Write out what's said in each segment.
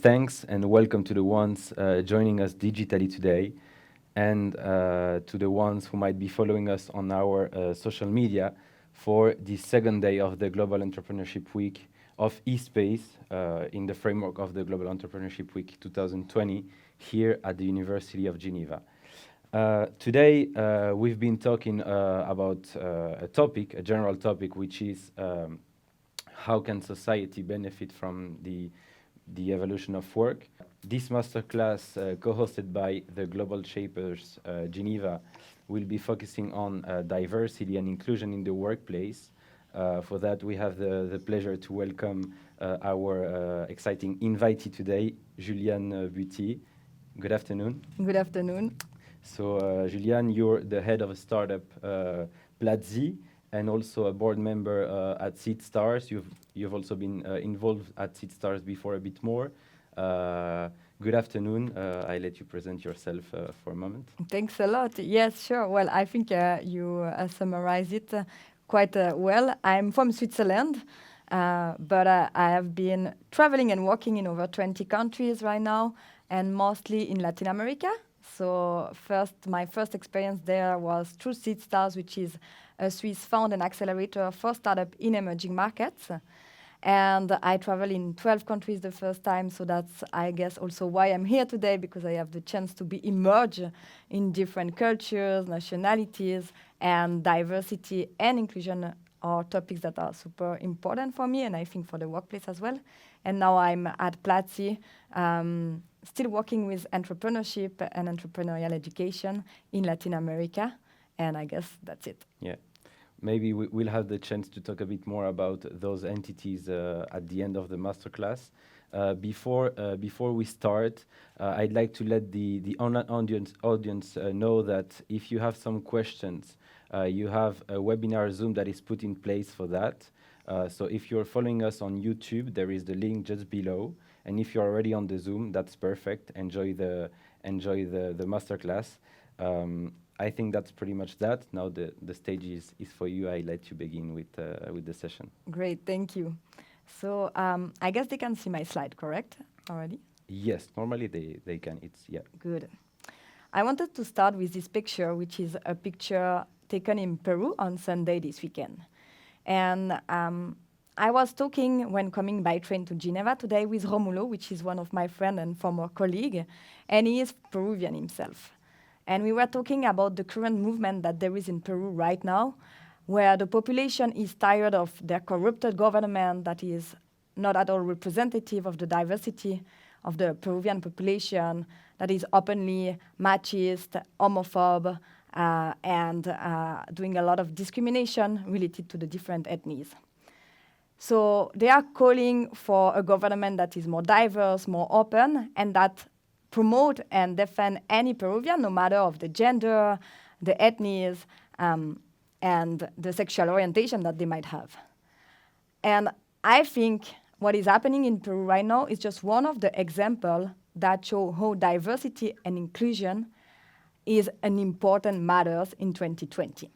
thanks and welcome to the ones joining us digitally today, and to the ones who might be following us on our social media for the second day of the Global Entrepreneurship Week of eSpace in the framework of the Global Entrepreneurship Week 2020 here at the University of Geneva. Today, we've been talking about a general topic, which is how can society benefit from the evolution of work. This masterclass, co-hosted by the Global Shapers Geneva, will be focusing on diversity and inclusion in the workplace. For that, we have the pleasure to welcome our exciting invitee today, Juliane Buty. Good afternoon. Good afternoon. So, Juliane, you're the head of a startup, Platzi, and also a board member at Seed Stars. You've also been involved at Seed Stars before a bit more. Good afternoon. I let you present yourself for a moment. Thanks a lot. Yes, sure. Well, I think you summarized it quite well. I'm from Switzerland, but I have been traveling and working in over 20 countries right now, and mostly in Latin America. So my first experience there was through Seed Stars, which is a Swiss fund and accelerator for startup in emerging markets. And I traveled in 12 countries the first time, so that's, I guess, also why I'm here today, because I have the chance to be immersed in different cultures, nationalities, and diversity and inclusion are topics that are super important for me, and I think for the workplace as well. And now I'm at Platzi, still working with entrepreneurship and entrepreneurial education in Latin America, and I guess that's it. Yeah. Maybe we'll have the chance to talk a bit more about those entities at the end of the masterclass. Before we start, I'd like to let the online audience know that if you have some questions, you have a webinar Zoom that is put in place for that. So if you're following us on YouTube, there is the link just below. And if you're already on the Zoom, that's perfect. Enjoy the masterclass. I think that's pretty much that. Now the stage is for you. I let you begin with the session. Great, thank you. So I guess they can see my slide, correct, already? Yes, normally they can. Yeah. Good. I wanted to start with this picture, which is a picture taken in Peru on Sunday this weekend. And I was talking when coming by train to Geneva today with Romulo, which is one of my friends and former colleague, and he is Peruvian himself. And we were talking about the current movement that there is in Peru right now, where the population is tired of their corrupted government that is not at all representative of the diversity of the Peruvian population, that is openly machist, homophobe, and doing a lot of discrimination related to the different ethnies. So they are calling for a government that is more diverse, more open, and that promote and defend any Peruvian, no matter of the gender, the ethnies, and the sexual orientation that they might have. And I think what is happening in Peru right now is just one of the examples that show how diversity and inclusion is an important matter in 2020.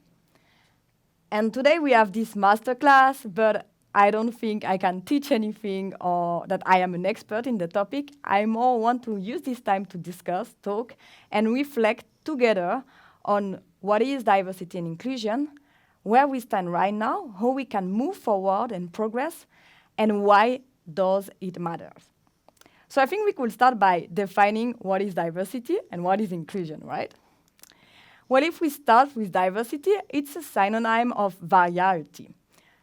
And today we have this masterclass, but I don't think I can teach anything or that I am an expert in the topic. I more want to use this time to discuss, talk, and reflect together on what is diversity and inclusion, where we stand right now, how we can move forward and progress, and why does it matter. So I think we could start by defining what is diversity and what is inclusion, right? Well, if we start with diversity, it's a synonym of variety,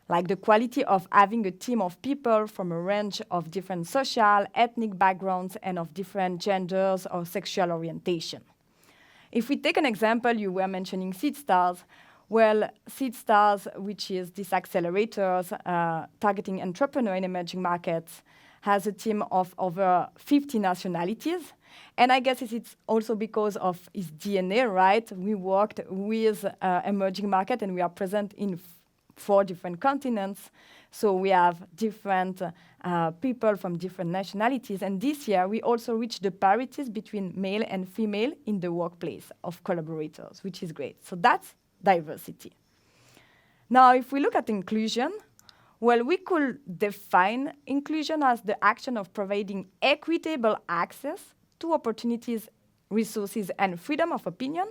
like the quality of having a team of people from a range of different social, ethnic backgrounds and of different genders or sexual orientation. If we take an example, you were mentioning Seed Stars. Well, Seed Stars, which is this accelerators targeting entrepreneurs in emerging markets, has a team of over 50 nationalities. And I guess it's also because of its DNA, right? We worked with emerging market and we are present in 4 different continents. So we have different people from different nationalities. And this year, we also reached the parities between male and female in the workplace of collaborators, which is great. So that's diversity. Now, if we look at inclusion, Well, we could define inclusion as the action of providing equitable access to opportunities, resources, and freedom of opinion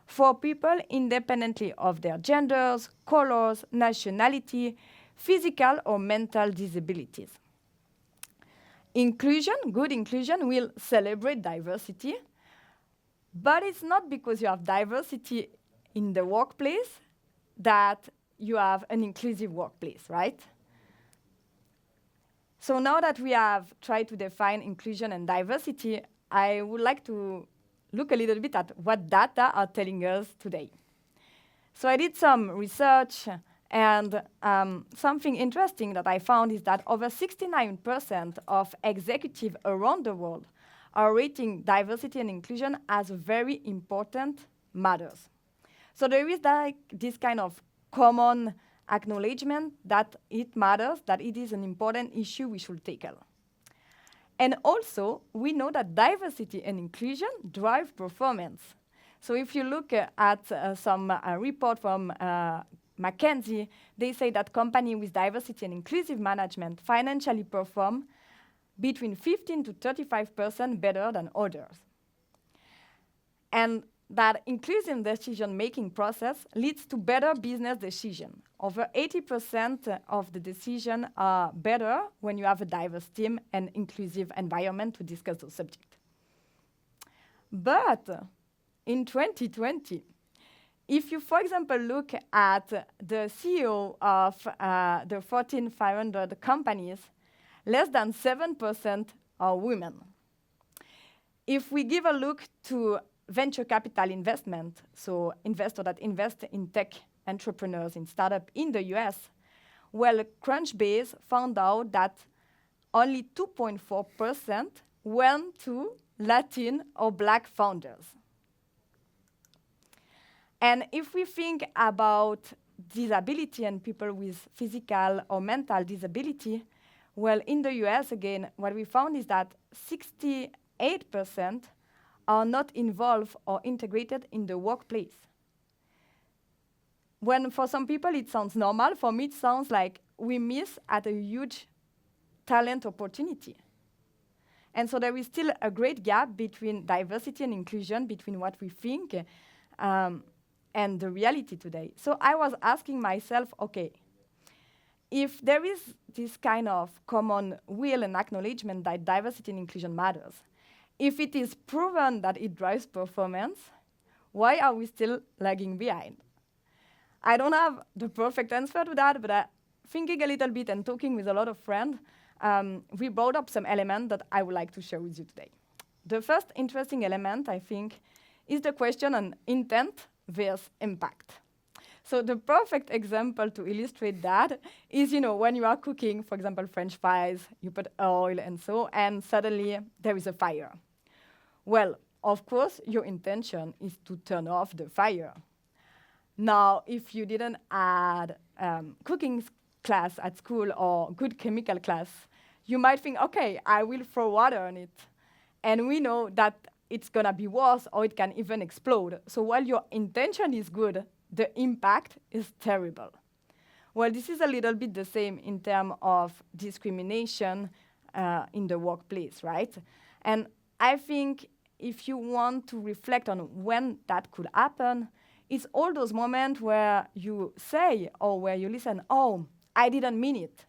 for people independently of their genders, colors, nationality, physical or mental disabilities. Inclusion, good inclusion, will celebrate diversity, but it's not because you have diversity in the workplace that you have an inclusive workplace, right? So now that we have tried to define inclusion and diversity, I would like to look a little bit at what data are telling us today. So I did some research, and something interesting that I found is that over 69% of executives around the world are rating diversity and inclusion as very important matters. So there is like this kind of common acknowledgement that it matters, that it is an important issue we should tackle. And also, we know that diversity and inclusion drive performance. So if you look at some report from McKinsey, they say that companies with diversity and inclusive management financially perform between 15 to 35% better than others. And that inclusive decision-making process leads to better business decision. Over 80% of the decisions are better when you have a diverse team and inclusive environment to discuss those subjects. But in 2020, if you, for example, look at the CEO of the Fortune 500 companies, less than 7% are women. If we give a look to venture capital investment, so investors that invest in tech entrepreneurs in startups in the US, well, Crunchbase found out that only 2.4% went to Latin or Black founders. And if we think about disability and people with physical or mental disability, well, in the US, again, what we found is that 68% are not involved or integrated in the workplace. When for some people it sounds normal, for me it sounds like we miss at a huge talent opportunity. And so there is still a great gap between diversity and inclusion, between what we think and the reality today. So I was asking myself, okay, if there is this kind of common will and acknowledgement that diversity and inclusion matters, if it is proven that it drives performance, why are we still lagging behind? I don't have the perfect answer to that, but thinking a little bit and talking with a lot of friends, we brought up some elements that I would like to share with you today. The first interesting element, I think, is the question on intent versus impact. So the perfect example to illustrate that is, when you are cooking, for example, French fries, you put oil and suddenly there is a fire. Well, of course, your intention is to turn off the fire. Now, if you didn't add cooking class at school or good chemical class, you might think, okay, I will throw water on it. And we know that it's gonna be worse or it can even explode. So while your intention is good, the impact is terrible. Well, this is a little bit the same in terms of discrimination in the workplace, right? And I think if you want to reflect on when that could happen, it's all those moments where you say or where you listen, oh, I didn't mean it.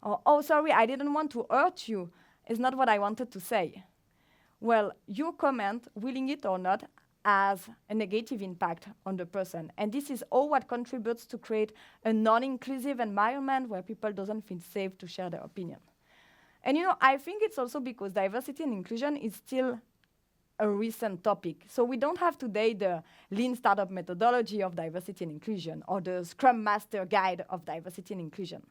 Or, oh, sorry, I didn't want to hurt you. It's not what I wanted to say. Well, your comment, willing it or not, has a negative impact on the person. And this is all what contributes to create a non-inclusive environment where people don't feel safe to share their opinion. And I think it's also because diversity and inclusion is still a recent topic. So we don't have today the lean startup methodology of diversity and inclusion or the Scrum Master guide of diversity and inclusion.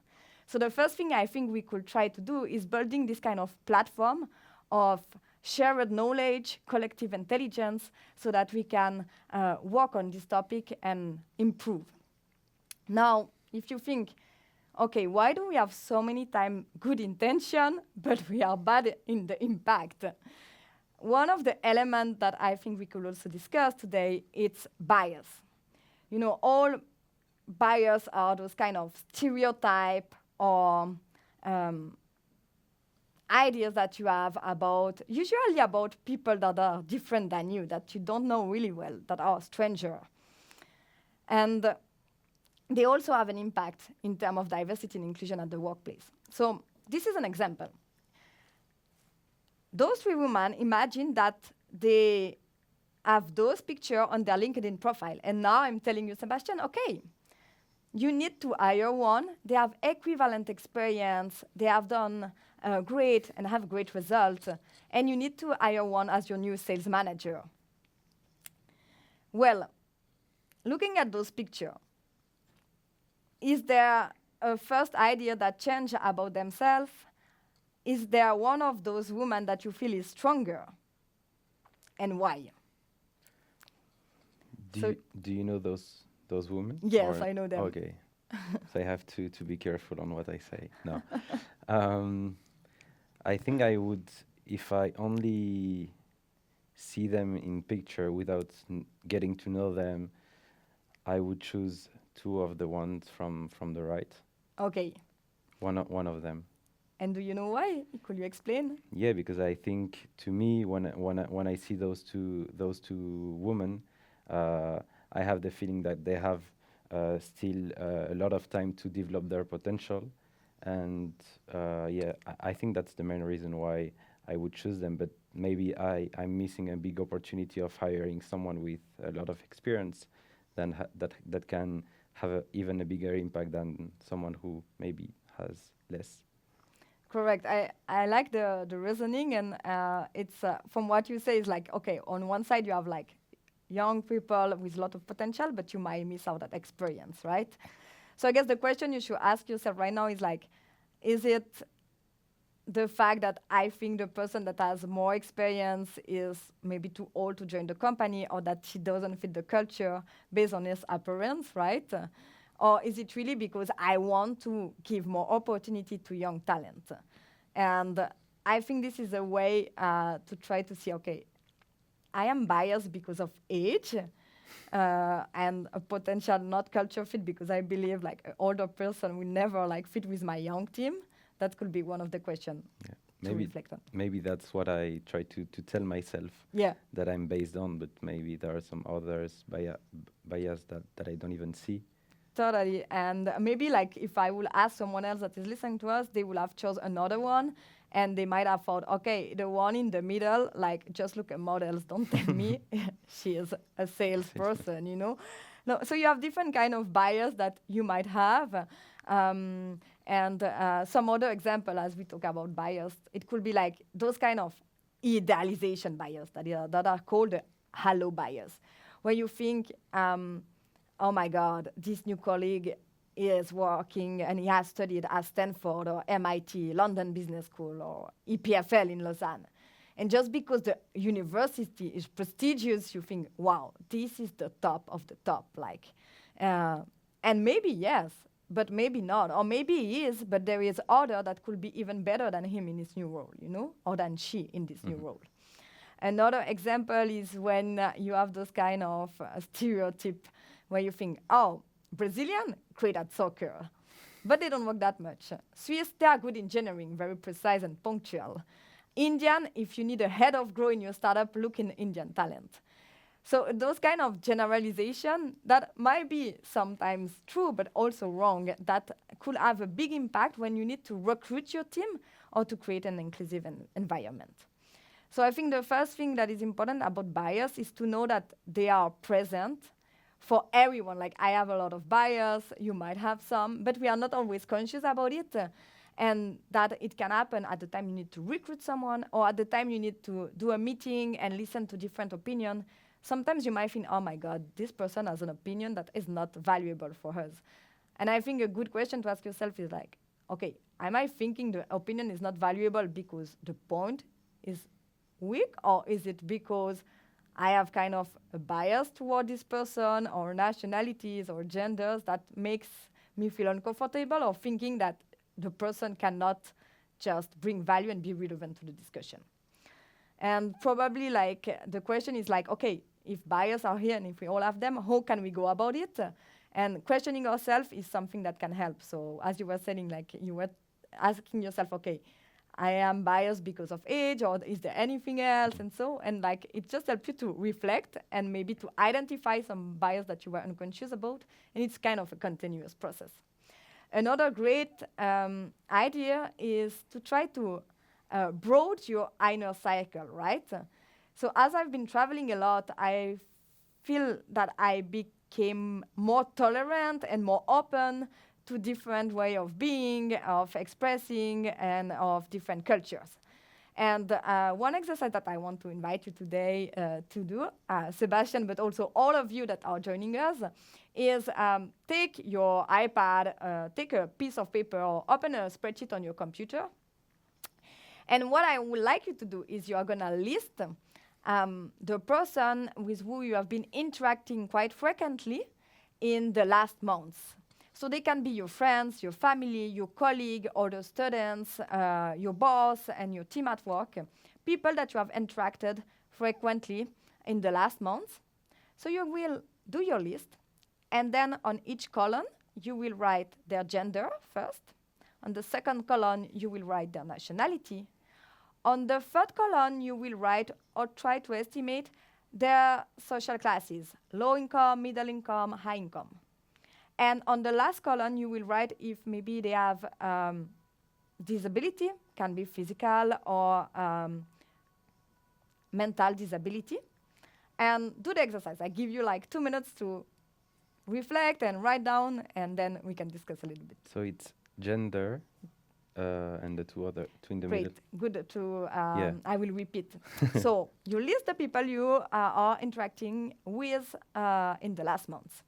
So the first thing I think we could try to do is building this kind of platform of shared knowledge, collective intelligence, so that we can work on this topic and improve. Now, if you think, okay, why do we have so many times good intention, but we are bad in the impact? One of the elements that I think we could also discuss today is bias. All bias are those kind of stereotype or ideas that you have about, usually about people that are different than you, that you don't know really well, that are stranger. And they also have an impact in terms of diversity and inclusion at the workplace. So this is an example. Those three women, imagine that they have those pictures on their LinkedIn profile. And now I'm telling you, Sebastian, okay, you need to hire one. They have equivalent experience. They have done great and have great results. And you need to hire one as your new sales manager. Well, looking at those pictures, is there a first idea that changed about themselves? Is there one of those women that you feel is stronger? And why? Do you know those women? Yes, I know them. Okay. So I have to be careful on what I say. No. I think I would, if I only see them in picture without getting to know them, I would choose two of the ones from the right. Okay. One of them. And do you know why? Could you explain? Yeah, because I think, to me, when I see those two women, I have the feeling that they have still a lot of time to develop their potential, and I think that's the main reason why I would choose them. But maybe I'm missing a big opportunity of hiring someone with a lot of experience, that can have even a bigger impact than someone who maybe has less. Correct. I like the reasoning, and it's from what you say is like, okay, on one side you have like young people with a lot of potential, but you might miss out that experience, right? So I guess the question you should ask yourself right now is like, is it the fact that I think the person that has more experience is maybe too old to join the company, or that he doesn't fit the culture based on his appearance, right? Or is it really because I want to give more opportunity to young talent? And I think this is a way to try to see, okay, I am biased because of age and a potential not culture fit, because I believe like an older person will never like fit with my young team. That could be one of the questions to reflect on. Maybe that's what I try to tell myself, that I'm based on, but maybe there are some others bias that I don't even see. Totally. And maybe like if I will ask someone else that is listening to us, they will have chosen another one, and they might have thought, okay, the one in the middle, like just look at models, don't tell me she is a salesperson, you know? No, so you have different kind of bias that you might have. And some other example, as we talk about bias, it could be like those kind of idealization bias that are called the halo bias, where you think, oh my God, this new colleague is working and he has studied at Stanford or MIT, London Business School, or EPFL in Lausanne. And just because the university is prestigious, you think, wow, this is the top of the top. And maybe yes, but maybe not. Or maybe he is, but there is other that could be even better than him in his new role, you know, or than she in this new role. Another example is when you have those kind of stereotype where you think, oh, Brazilian, great at soccer, but they don't work that much. Swiss, they are good in engineering, very precise and punctual. Indian, if you need a head of growth in your startup, look in Indian talent. So those kind of generalization that might be sometimes true, but also wrong, that could have a big impact when you need to recruit your team or to create an inclusive environment. So I think the first thing that is important about bias is to know that they are present for everyone. Like, I have a lot of bias, you might have some, but we are not always conscious about it. And that it can happen at the time you need to recruit someone, or at the time you need to do a meeting and listen to different opinions. Sometimes you might think, oh my God, this person has an opinion that is not valuable for us. And I think a good question to ask yourself is like, okay, am I thinking the opinion is not valuable because the point is weak, or is it because I have kind of a bias toward this person, or nationalities or genders that makes me feel uncomfortable, or thinking that the person cannot just bring value and be relevant to the discussion? And probably like the question is like, okay, if bias are here and if we all have them, how can we go about it? And questioning ourselves is something that can help. So as you were saying, like you were asking yourself, okay, I am biased because of age, or is there anything else? And so, and like it just helps you to reflect and maybe to identify some bias that you were unconscious about. And it's kind of a continuous process. Another great idea is to try to broaden your inner cycle, right? So as I've been traveling a lot, I feel that I became more tolerant and more open to different way of being, of expressing, and of different cultures. And one exercise that I want to invite you today to do, Sebastian, but also all of you that are joining us, is take your iPad, take a piece of paper, or open a spreadsheet on your computer. And what I would like you to do is you are going to list the person with who you have been interacting quite frequently in the last months. So they can be your friends, your family, your colleague, other students, your boss, and your team at work, people that you have interacted frequently in the last month. So you will do your list, and then on each column, you will write their gender first. On the second column, you will write their nationality. On the third column, you will write or try to estimate their social classes, low income, middle income, high income. And on the last column, you will write if maybe they have disability, can be physical or mental disability. And do the exercise. I give you like 2 minutes to reflect and write down, and then we can discuss a little bit. So it's gender and the two in the middle. Great, good to, Yeah. I will repeat. So you list the people you are interacting with in the last months.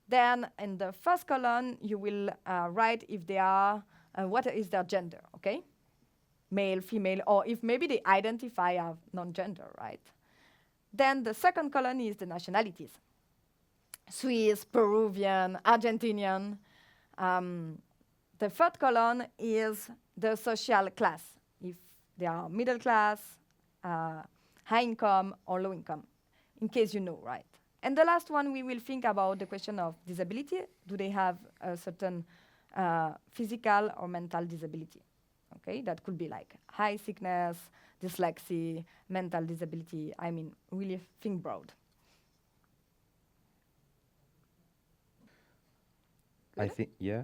Then in the first column, you will write if they are, what is their gender, okay? Male, female, or if maybe they identify as non-gender, right? Then the second column is the nationalities. Swiss, Peruvian, Argentinian. The third column is the social class, if they are middle class, high income, or low income, in case you know, right? And the last one, we will think about the question of disability. Do they have a certain physical or mental disability? Okay, that could be like high sickness, dyslexia, mental disability. I mean, really think broad. I Good? think, yeah.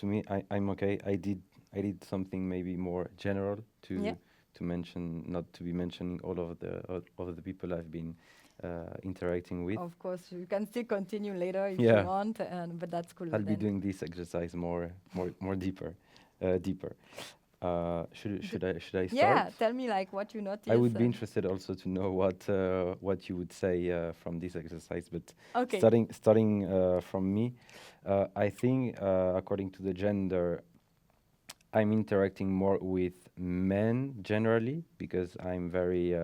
To me, I'm okay. I did something maybe more general Yeah. to mention, not to be mentioning all of the people I've been interacting with. Of course, you can still continue later if Yeah. you want, but that's cool. I'll be then. doing this exercise more deeper. Should I start? Yeah, tell me like what you noticed. I would be interested also to know what you would say from this exercise. But Okay. starting from me, I think according to the gender, I'm interacting more with men generally because I'm very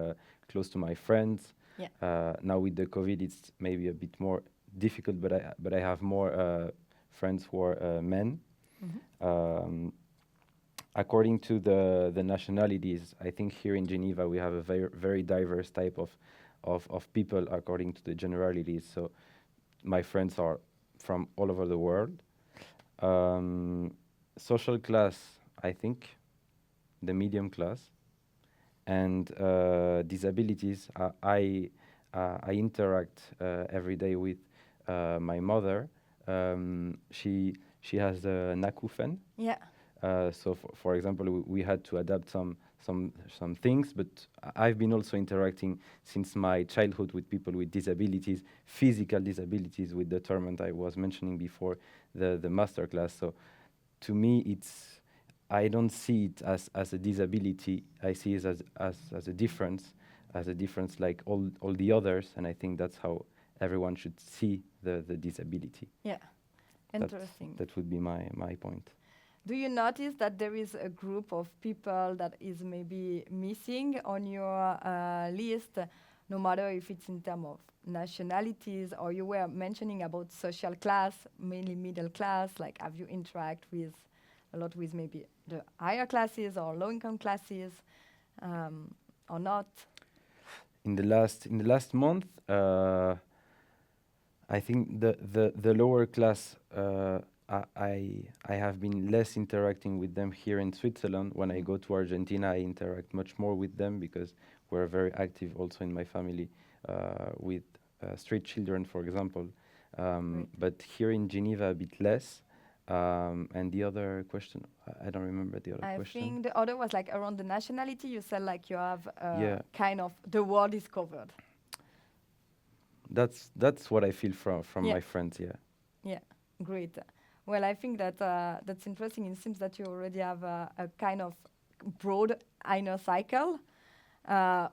close to my friends. Yeah. Now with the COVID, it's maybe a bit more difficult, but I have more friends who are men. Mhm. According to the nationalities, I think here in Geneva we have a very diverse type of people according to the generalities. So my friends are from all over the world. Social class, I think, the medium class, and disabilities. I interact every day with my mother. She has a NACUFEN. Yeah. So, for example, we had to adapt some things, but I've been also interacting since my childhood with people with disabilities, physical disabilities, with the term that I was mentioning before, the master class. So, to me, I don't see it as a disability. I see it as a difference, like all the others, and I think that's how everyone should see the disability. Yeah. Interesting. That would be my point. Do you notice that there is a group of people that is maybe missing on your list, no matter if it's in terms of nationalities, or you were mentioning about social class, mainly middle class, like have you interact with a lot with maybe the higher classes or low-income classes, or not? In the last month, I think the lower class, I have been less interacting with them here in Switzerland. When I go to Argentina, I interact much more with them because we're very active also in my family with street children, for example. Right. But here in Geneva, a bit less. And the other question, I don't remember the other I question. think the other was like around the nationality. You said like you have Yeah, kind of the world is covered. that's what I feel from Yeah. my friends. Yeah. Yeah, great. Well, I think that that's interesting. It seems that you already have a kind of broad inner cycle.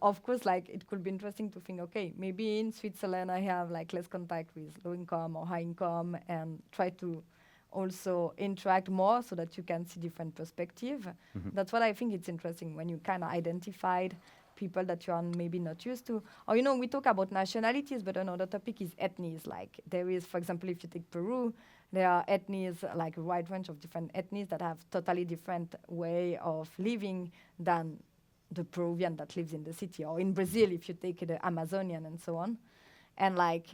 Of course, like it could be interesting to think, okay, maybe in Switzerland I have like less contact with low income or high income, and try to also interact more so that you can see different perspective. Mhm. That's what I think it's interesting when you kind of identified people that you are maybe not used to. Or you know, we talk about nationalities, but another topic is ethnies. Like there is, for example, if you take Peru, there are ethnies, like a wide range of different ethnies that have totally different way of living than the Peruvian that lives in the city, or in Brazil if you take the Amazonian and so on. And like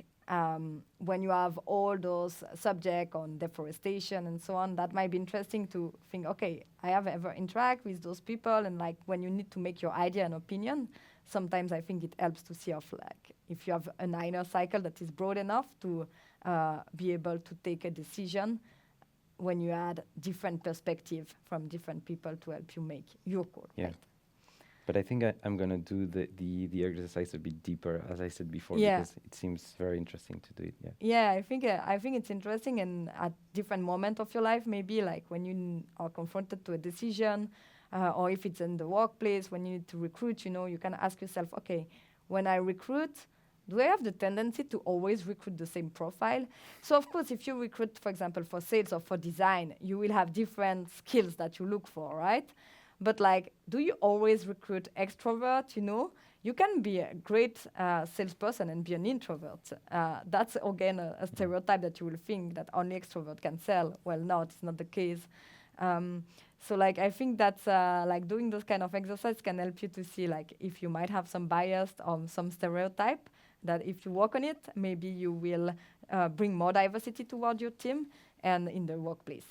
when you have all those subjects on deforestation and so on, that might be interesting to think, okay, I have ever interact with those people, and like when you need to make your idea and opinion, sometimes I think it helps to see of like if you have an inner cycle that is broad enough to be able to take a decision when you add different perspective from different people to help you make your call. Yeah. Right? But I think I'm gonna do the exercise a bit deeper, as I said before, Yeah. because it seems very interesting to do it. Yeah. Yeah, I think it's interesting, and at different moment of your life, maybe like when you are confronted to a decision, or if it's in the workplace when you need to recruit, you know, you can ask yourself, okay, when I recruit, do I have the tendency to always recruit the same profile? So of course, if you recruit, for example, for sales or for design, you will have different skills that you look for, right? But like, do you always recruit extrovert? You know, you can be a great salesperson and be an introvert. That's again a stereotype that you will think that only extrovert can sell. Well, no, it's not the case. So like, I think that's like doing those kind of exercise can help you to see like if you might have some bias or some stereotype, that if you work on it, maybe you will bring more diversity toward your team and in the workplace.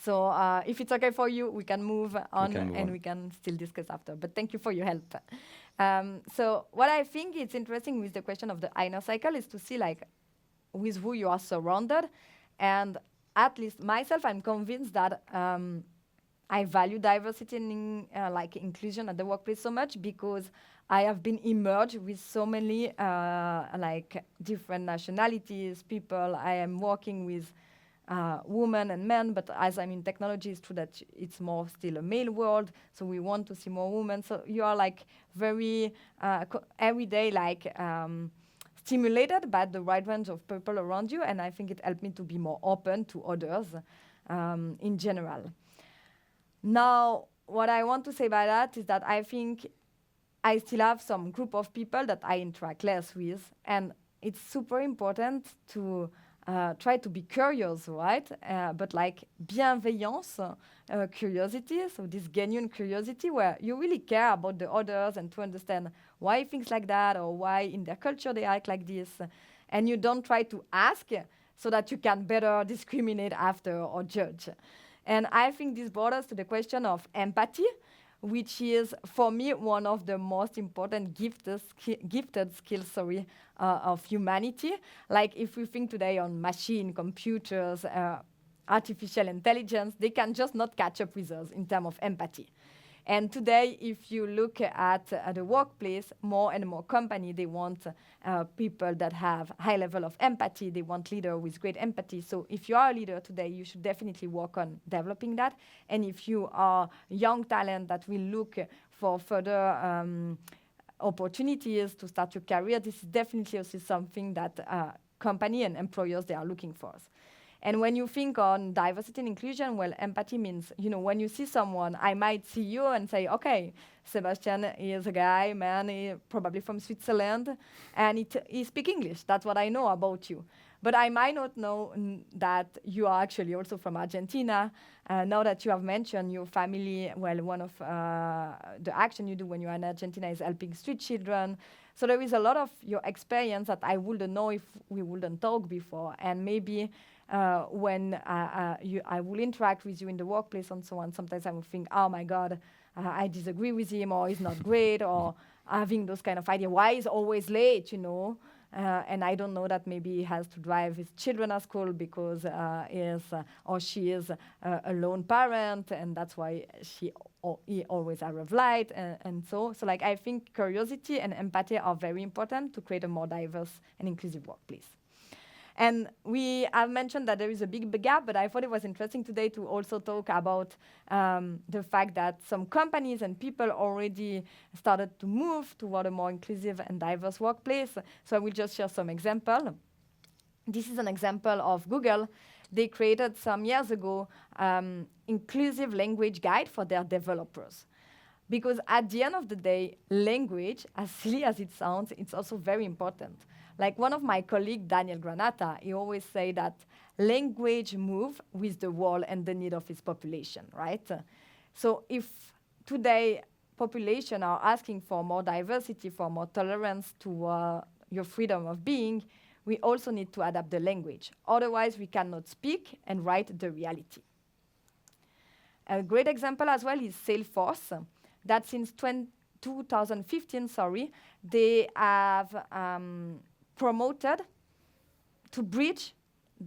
So if it's okay for you, we can move on can move and on. we can still discuss after. But thank you for your help. So what I think is interesting with the question of the inner cycle is to see like with who you are surrounded. And at least myself, I'm convinced that I value diversity and like inclusion at the workplace so much because I have been immersed with so many like different nationalities, people. I am working with women and men, but as I'm in technology, it's true that it's more still a male world, so we want to see more women. So you are like very every day like stimulated by the wide range of people around you, and I think it helped me to be more open to others in general. Now, what I want to say by that is that I think I still have some group of people that I interact less with, and it's super important to try to be curious, right? But like bienveillance, curiosity, so this genuine curiosity where you really care about the others and to understand why things like that or why in their culture they act like this. And you don't try to ask so that you can better discriminate after or judge. And I think this brought us to the question of empathy, which is, for me, one of the most important gifted skills, of humanity. Like if we think today on machine, computers, artificial intelligence, they can just not catch up with us in terms of empathy. And today, if you look at the workplace, more and more companies, they want people that have high level of empathy. They want leader with great empathy. So if you are a leader today, you should definitely work on developing that. And if you are young talent that will look for further opportunities to start your career, this is definitely also something that company and employers, they are looking for. And when you think on diversity and inclusion, well, empathy means, you know, when you see someone, I might see you and say, okay, Sebastian is a guy, man, probably from Switzerland, and he speaks English. That's what I know about you. But I might not know that you are actually also from Argentina. Now that you have mentioned your family, well, one of the action you do when you are in Argentina is helping street children. So there is a lot of your experience that I wouldn't know if we wouldn't talk before. And maybe when I will interact with you in the workplace and so on, sometimes I will think, oh my God, I disagree with him, or he's not great, or having those kind of idea. Why is always late, and I don't know that maybe he has to drive his children at school because he is or she is a lone parent, and that's why he always arrives late, and so like I think curiosity and empathy are very important to create a more diverse and inclusive workplace. And we have mentioned that there is a big gap, but I thought it was interesting today to also talk about the fact that some companies and people already started to move toward a more inclusive and diverse workplace. So I will just share some example. This is an example of Google. They created some years ago inclusive language guide for their developers. Because at the end of the day, language, as silly as it sounds, it's also very important. Like one of my colleagues, Daniel Granata, he always say that language move with the world and the need of its population, right? So if today population are asking for more diversity, for more tolerance to your freedom of being, we also need to adapt the language. Otherwise, we cannot speak and write the reality. A great example as well is Salesforce, that since 2015, they have promoted to bridge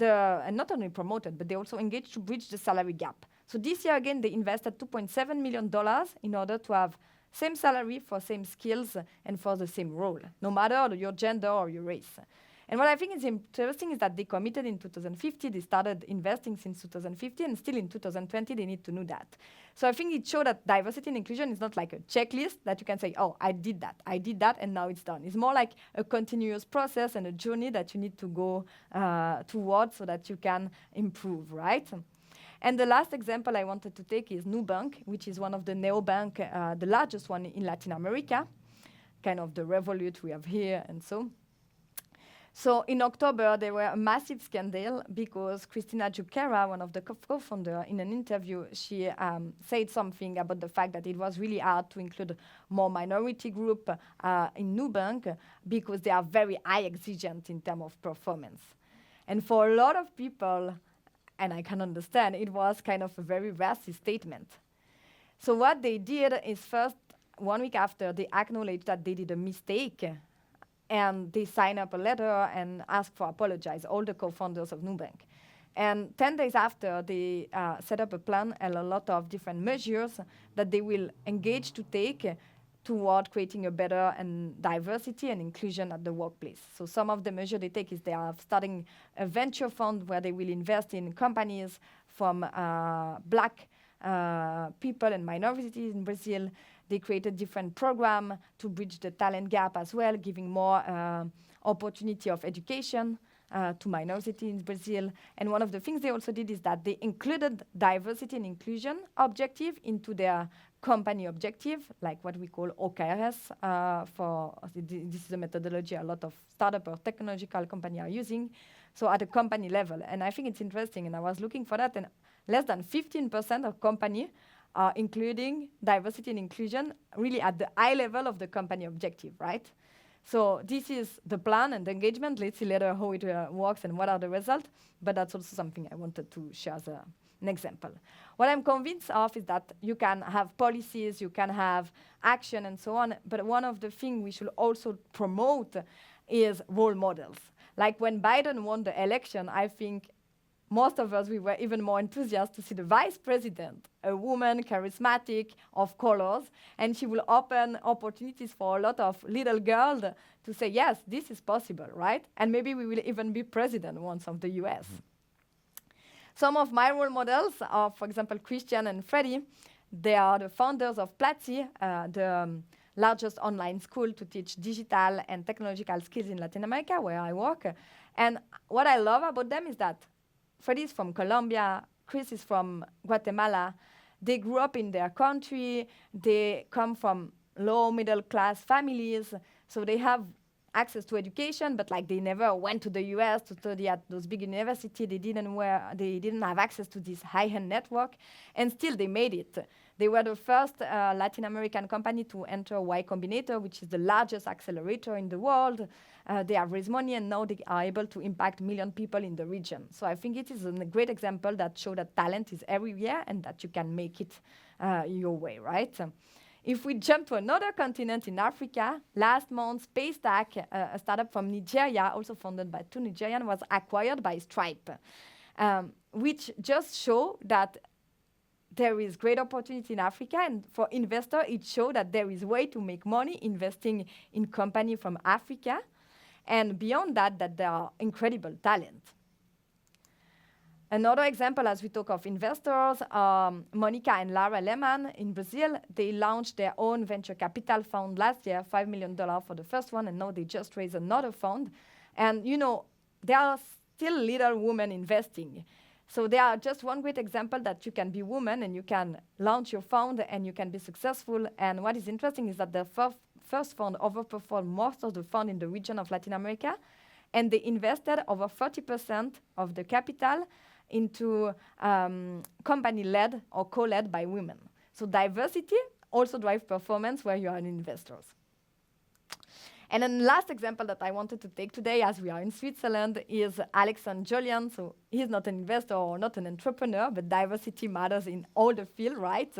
and not only promoted, but they also engaged to bridge the salary gap. So this year again, they invested $2.7 million in order to have same salary for same skills and for the same role, no matter your gender or your race. And what I think is interesting is that they committed in 2050, they started investing since 2015, and still in 2020 they need to do that. So I think it showed that diversity and inclusion is not like a checklist that you can say, oh, I did that, and now it's done. It's more like a continuous process and a journey that you need to go towards so that you can improve, right? And the last example I wanted to take is Nubank, which is one of the neobank, the largest one in Latin America, kind of the Revolut we have here and so. So in October, there were a massive scandal because Christina Junqueira, one of the co-founders, in an interview, she said something about the fact that it was really hard to include more minority group in Nubank because they are very high exigent in terms of performance. And for a lot of people, and I can understand, it was kind of a very racist statement. So what they did is first, 1 week after, they acknowledged that they did a mistake, and they signed up a letter and asked for apologize, all the co-founders of Nubank. And 10 days after, they set up a plan and a lot of different measures that they will engage to take toward creating a better and diversity and inclusion at the workplace. So some of the measures they take is they are starting a venture fund where they will invest in companies from black people and minorities in Brazil. They created different programs to bridge the talent gap as well, giving more opportunity of education to minorities in Brazil. And one of the things they also did is that they included diversity and inclusion objective into their company objective, like what we call OKRs. This is a methodology a lot of startup or technological company are using. So at a company level, and I think it's interesting, and I was looking for that, and less than 15% of company are including diversity and inclusion really at the high level of the company objective, right? So this is the plan and the engagement. Let's see later how it works and what are the results, but that's also something I wanted to share as an example. What I'm convinced of is that you can have policies, you can have action and so on, but one of the things we should also promote is role models. Like when Biden won the election, I think most of us, we were even more enthusiastic to see the vice president, a woman, charismatic, of colors, and she will open opportunities for a lot of little girls to say, yes, this is possible, right? And maybe we will even be president once of the US. Some of my role models are, for example, Christian and Freddie. They are the founders of Platzi, the largest online school to teach digital and technological skills in Latin America, where I work. And what I love about them is that Freddie is from Colombia, Chris is from Guatemala. They grew up in their country. They come from low middle class families. So they have access to education, but like they never went to the US to study at those big universities. They didn't have access to this high-end network, and still they made it. They were the first Latin American company to enter Y Combinator, which is the largest accelerator in the world. They have raised money, and now they are able to impact million people in the region. So I think it is a great example that shows that talent is everywhere and that you can make it your way, right? If we jump to another continent in Africa, last month, Paystack, a startup from Nigeria, also founded by 2 Nigerians, was acquired by Stripe, which just show that there is great opportunity in Africa, and for investors, it shows that there is way to make money investing in company from Africa, and beyond that, that there are incredible talent. Another example, as we talk of investors, Monica and Lara Lehmann in Brazil, they launched their own venture capital fund last year, $5 million for the first one, and now they just raised another fund. And you know, there are still little women investing. So they are just one great example that you can be woman and you can launch your fund and you can be successful. And what is interesting is that the first fund overperformed most of the fund in the region of Latin America, and they invested over 30% of the capital into company-led or co-led by women. So diversity also drives performance where you are an investor. And then the last example that I wanted to take today, as we are in Switzerland, is Alex and Julian. So he's not an investor or not an entrepreneur, but diversity matters in all the field, right?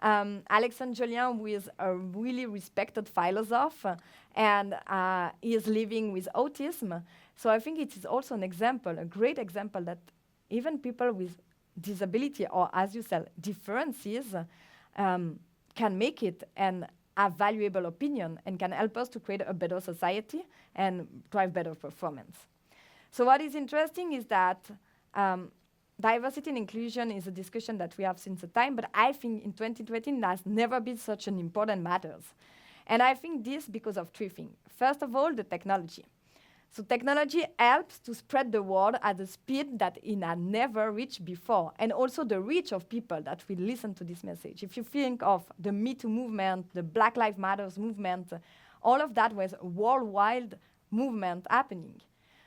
Alex and Julian, who is a really respected philosopher, and he is living with autism. So I think it is also an example, a great example that even people with disability or, as you said, differences can make it and have valuable opinion and can help us to create a better society and drive better performance. So what is interesting is that diversity and inclusion is a discussion that we have since a time, but I think in 2020 it has never been such an important matter. And I think this because of 3 things. First of all, the technology. So technology helps to spread the word at a speed that it had never reached before, and also the reach of people that will listen to this message. If you think of the Me Too movement, the Black Lives Matter movement, all of that was a worldwide movement happening.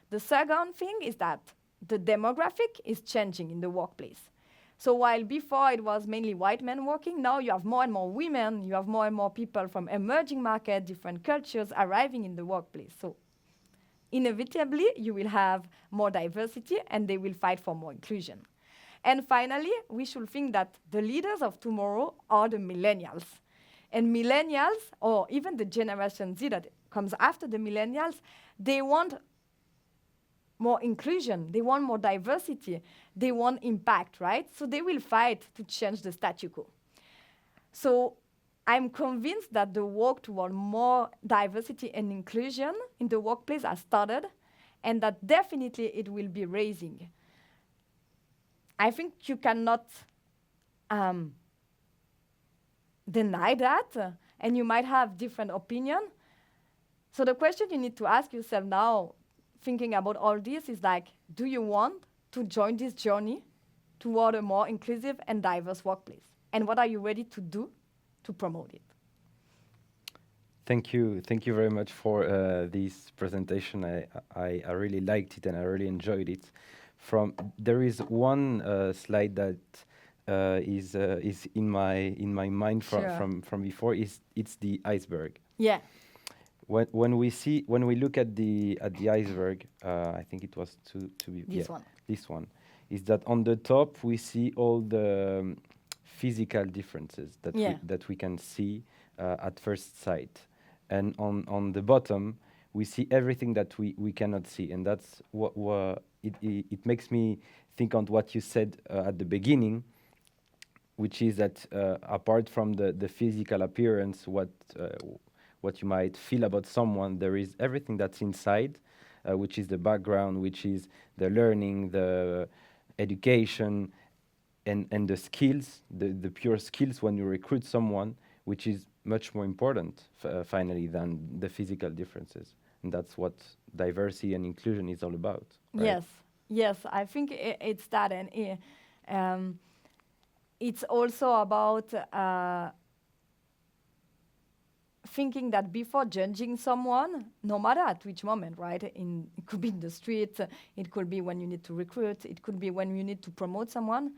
The second thing is that the demographic is changing in the workplace. So while before it was mainly white men working, now you have more and more women, you have more and more people from emerging markets, different cultures arriving in the workplace. So inevitably, you will have more diversity and they will fight for more inclusion. And finally, we should think that the leaders of tomorrow are the millennials. And millennials, or even the Generation Z that comes after the millennials, they want more inclusion, they want more diversity, they want impact, right? So they will fight to change the statu quo. So I'm convinced that the work toward more diversity and inclusion in the workplace has started, and that definitely it will be raising. I think you cannot deny that, and you might have different opinion. So the question you need to ask yourself now, thinking about all this, is like, do you want to join this journey toward a more inclusive and diverse workplace? And what are you ready to do to promote it? Thank you very much for this presentation. I really liked it and I really enjoyed it. There is one slide that is in my mind from before. It's the iceberg. Yeah. When we look at the iceberg, I think it was this one is that on the top we see all the physical differences that we can see at first sight, and on the bottom we see everything that we cannot see, and that's what it makes me think on what you said at the beginning, which is that apart from the physical appearance, what you might feel about someone, there is everything that's inside, which is the background, which is the learning, the education, and the skills, the pure skills when you recruit someone, which is much more important finally than the physical differences. And that's what diversity and inclusion is all about. Right? Yes, I think it's that, and it's also about thinking that before judging someone, no matter at which moment, right? It could be in the street, it could be when you need to recruit, it could be when you need to promote someone.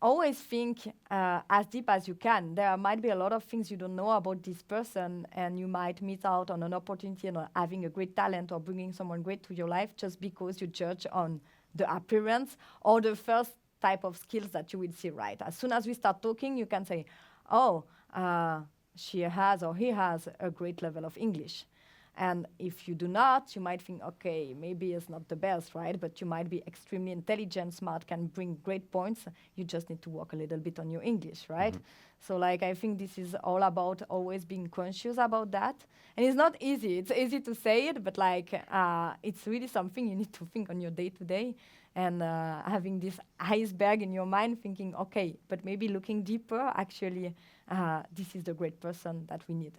Always think as deep as you can. There might be a lot of things you don't know about this person, and you might miss out on an opportunity and having a great talent or bringing someone great to your life just because you judge on the appearance or the first type of skills that you will see, right? As soon as we start talking, you can say, oh, she has or he has a great level of English. And if you do not, you might think, okay, maybe it's not the best, right? But you might be extremely intelligent, smart, can bring great points. You just need to work a little bit on your English, right? So like, I think this is all about always being conscious about that. And it's not easy. It's easy to say it, but like, it's really something you need to think on your day-to-day. And having this iceberg in your mind, thinking, okay, but maybe looking deeper, actually, this is the great person that we need.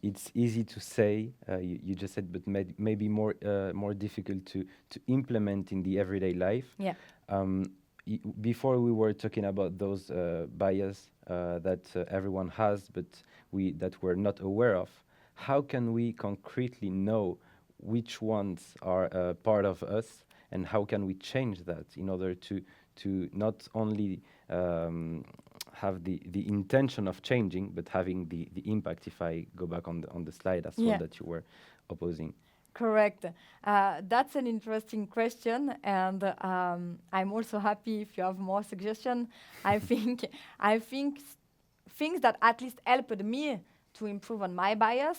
It's easy to say, you just said, but maybe more difficult to implement in the everyday life. Yeah. Before we were talking about those bias that everyone has, but that we're not aware of. How can we concretely know which ones are part of us, and how can we change that in order to not only have the intention of changing, but having the impact, if I go back on the slide as well that you were opposing? Correct. That's an interesting question, and I'm also happy if you have more suggestions. I think things that at least helped me to improve on my bias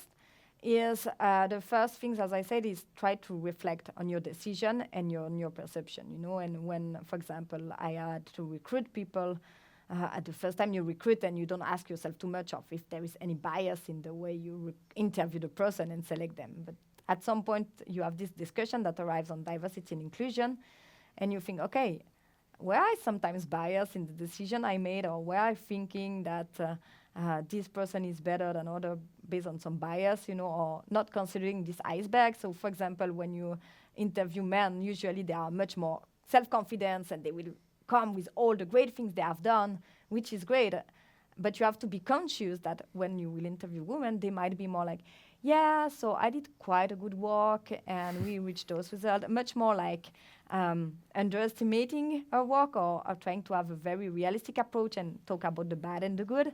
is the first things, as I said, is try to reflect on your decision and your perception, you know. And when, for example, I had to recruit people, at the first time you recruit, and you don't ask yourself too much of if there is any bias in the way you interview the person and select them. But at some point, you have this discussion that arrives on diversity and inclusion, and you think, okay, were I sometimes biased in the decision I made, or were I thinking that this person is better than other based on some bias, you know, or not considering this iceberg? So, for example, when you interview men, usually they are much more self-confident, and they will come with all the great things they have done, which is great. But you have to be conscious that when you will interview women, they might be more like, yeah, so I did quite a good work, and we reached those results. Much more like underestimating her work, or trying to have a very realistic approach and talk about the bad and the good.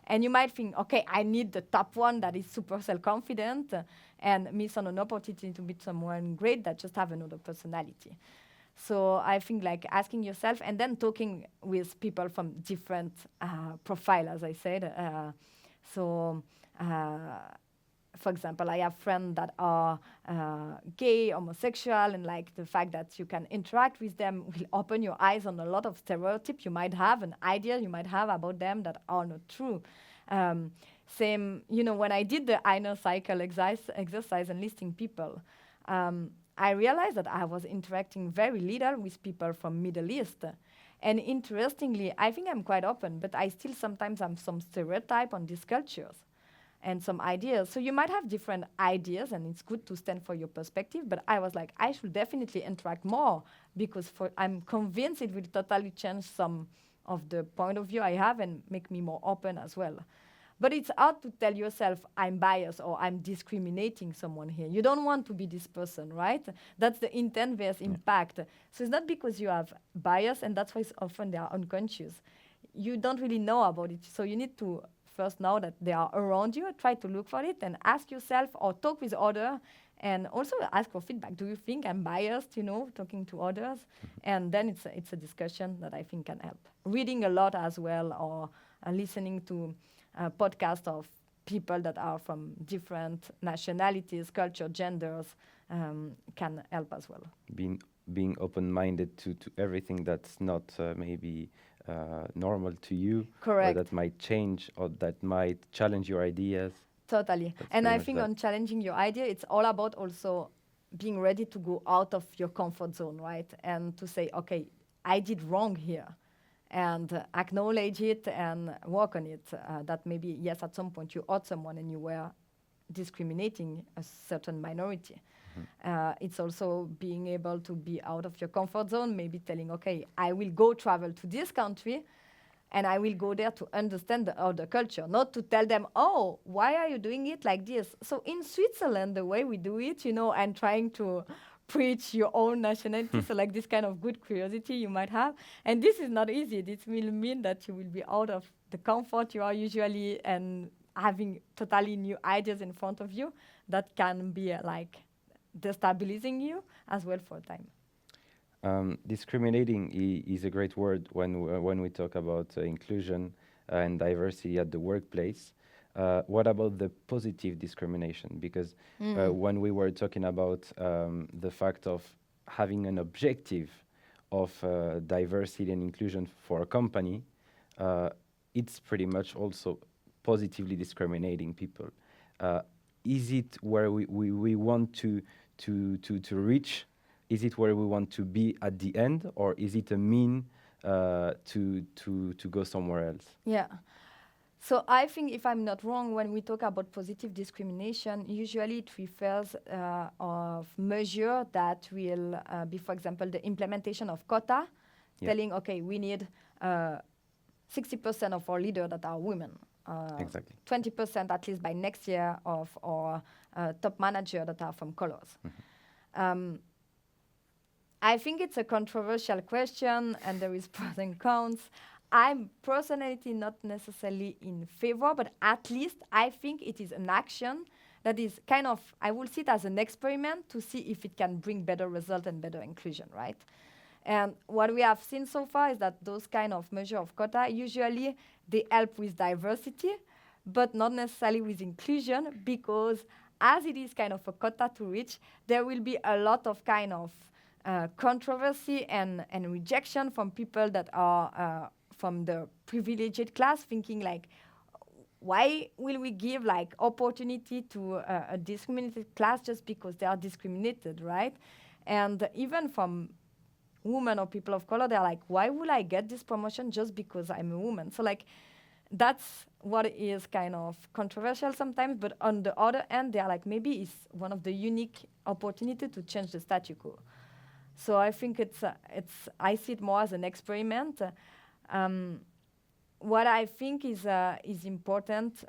And you might think, okay, I need the top one that is super self-confident, and miss on an opportunity to meet someone great that just have another personality. So I think like asking yourself, and then talking with people from different profile, as I said. For example, I have friends that are gay, homosexual, and like the fact that you can interact with them will open your eyes on a lot of stereotypes you might have, an idea you might have about them that are not true. Same, you know, when I did the inner cycle exercise and listing people, I realized that I was interacting very little with people from Middle East. And interestingly, I think I'm quite open, but I still sometimes have some stereotype on these cultures and some ideas. So you might have different ideas, and it's good to stand for your perspective, but I was like, I should definitely interact more, because I'm convinced it will totally change some of the point of view I have and make me more open as well. But it's hard to tell yourself, I'm biased or I'm discriminating someone here. You don't want to be this person, right? That's the intent versus impact. So it's not because you have bias, and that's why often they are unconscious. You don't really know about it. So you need to first know that they are around you, try to look for it, and ask yourself or talk with others, and also ask for feedback. Do you think I'm biased, you know, talking to others? And then it's a discussion that I think can help. Reading a lot as well, or listening to podcast of people that are from different nationalities, culture, genders, can help as well. Being open-minded to everything that's not maybe normal to you. Correct. Or that might change, or that might challenge your ideas. Totally. That's and very I much think that. on challenging your idea, it's all about also being ready to go out of your comfort zone, right? And to say, okay, I did wrong here. And acknowledge it and work on it. That maybe, yes, at some point you hurt someone and you were discriminating a certain minority. It's also being able to be out of your comfort zone, maybe telling, okay, I will go travel to this country, And I will go there to understand the other culture, not to tell them, oh, why are you doing it like this? So in Switzerland, the way we do it, and trying to preach your own nationality, so like this kind of good curiosity you might have. And this is not easy. This will mean that you will be out of the comfort you are usually and having totally new ideas in front of you that can be like destabilizing you as well for a time. Discriminating is a great word when we talk about inclusion and diversity at the workplace. What about the positive discrimination? Because when we were talking about the fact of having an objective of diversity and inclusion for a company, it's pretty much also positively discriminating people. Is it where we want to reach? Is it where we want to be at the end, or is it a mean to go somewhere else? Yeah. So I think, if I'm not wrong, when we talk about positive discrimination, usually it refers of measure that will be, for example, the implementation of quota, telling, okay, we need 60% of our leaders that are women. Exactly. 20% at least by next year of our top manager that are from colors. I think it's a controversial question, and there is pros and cons. I'm personally not necessarily in favor, but at least I think it is an action that is kind of, I will see it as an experiment to see if it can bring better result and better inclusion, right? And what we have seen so far is that those kind of measure of quota, usually they help with diversity, but not necessarily with inclusion, because as it is kind of a quota to reach, there will be a lot of kind of controversy and rejection from people that are from the privileged class, thinking like, why will we give like opportunity to a discriminated class just because they are discriminated, right? And even from women or people of color, they're like, why will I get this promotion just because I'm a woman? So like, that's what is kind of controversial sometimes, but on the other end, they're like, maybe it's one of the unique opportunity to change the status quo. So I think I see it more as an experiment. What I think is important